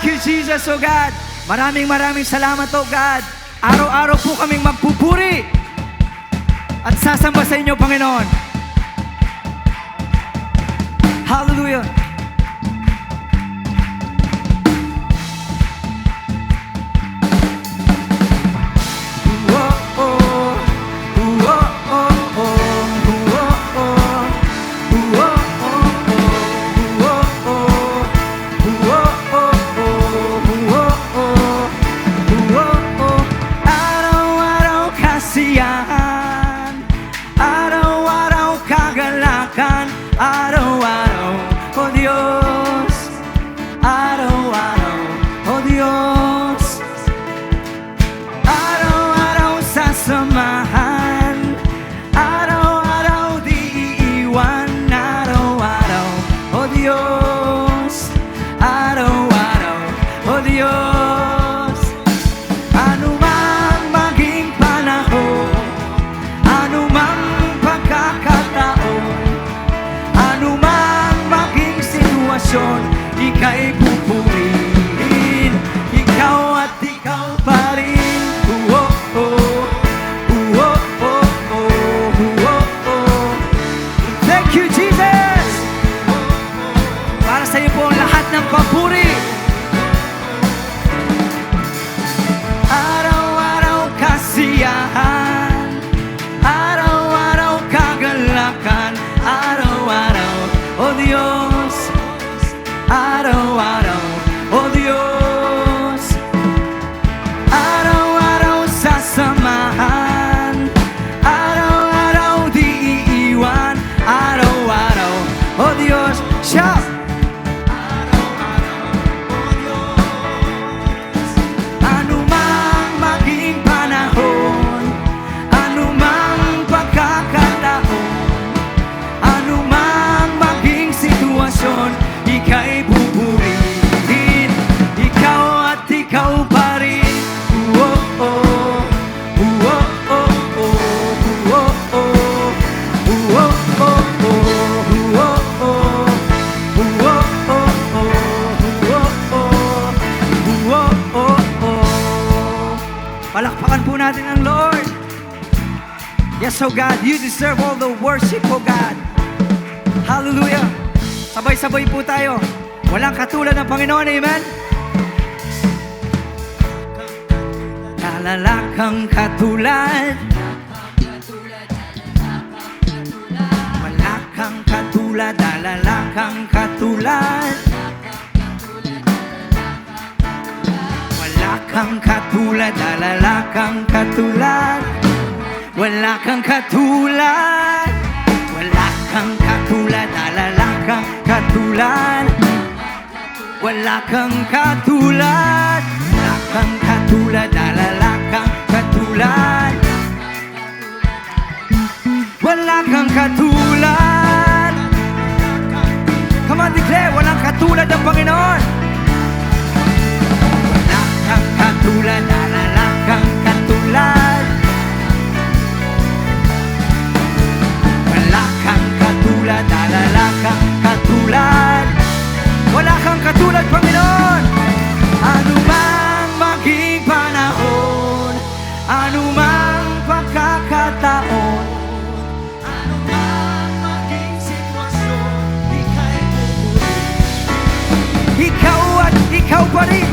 Thank you, Jesus, O God. Maraming salamat, O God. Araw-araw po kaming magpupuri at sasamba sa inyo, Panginoon. Hallelujah. Araw-araw kagalakan, araw-araw, oh Diyos. Araw-araw, oh Diyos. Araw-araw sasamahan, araw-araw di iiwan, araw-araw, oh Diyos. Araw-araw, oh Diyos. Ano mang maging panahon, ano mang pagkakataon, ano mang maging sitwasyon, ika'y pupurihin. Ikaw at ikaw pa rin. Thank you, Jesus. Para sa iyo po ang lahat ng papuri. Araw-araw kasiyahan, araw-araw kagalakan, araw-araw, oh Diyos. Araw-araw, oh Diyos. Araw-araw sasamahan, araw-araw di iiwan, araw-araw, oh Diyos. Shout! Ano mang maging panahon, ano mang pagkakataon, ano mang maging sitwasyon, ika'y pupurihin. Ikaw at ikaw pa rin. Palakpakan po natin ang Lord. Yes, oh God, you deserve all the worship, oh God. Hallelujah. Sabay-sabay po tayo. Walang katulad ng Panginoon, amen? Wala kang katulad. Wala kang katulad, wala kang katulad. Wala kang katulad, wala kang katulad. Wala kang katulad. Wala kang katulad, wala kang katulad. Wala kang katulad. Wala kang katulad, wala kang katulad. Wala kang katulad. Come on, declare, walang katulad ang Panginoon. Wala kang katulad, wala kang katulad. Wala kang katulad, wala kang katulad. Wala kang katulad, Panginoon. Ano mang maging panahon, ano mang pagkakataon, ano mang maging sitwasyon, ika'y pupurihin. Ikaw at ikaw pa rin.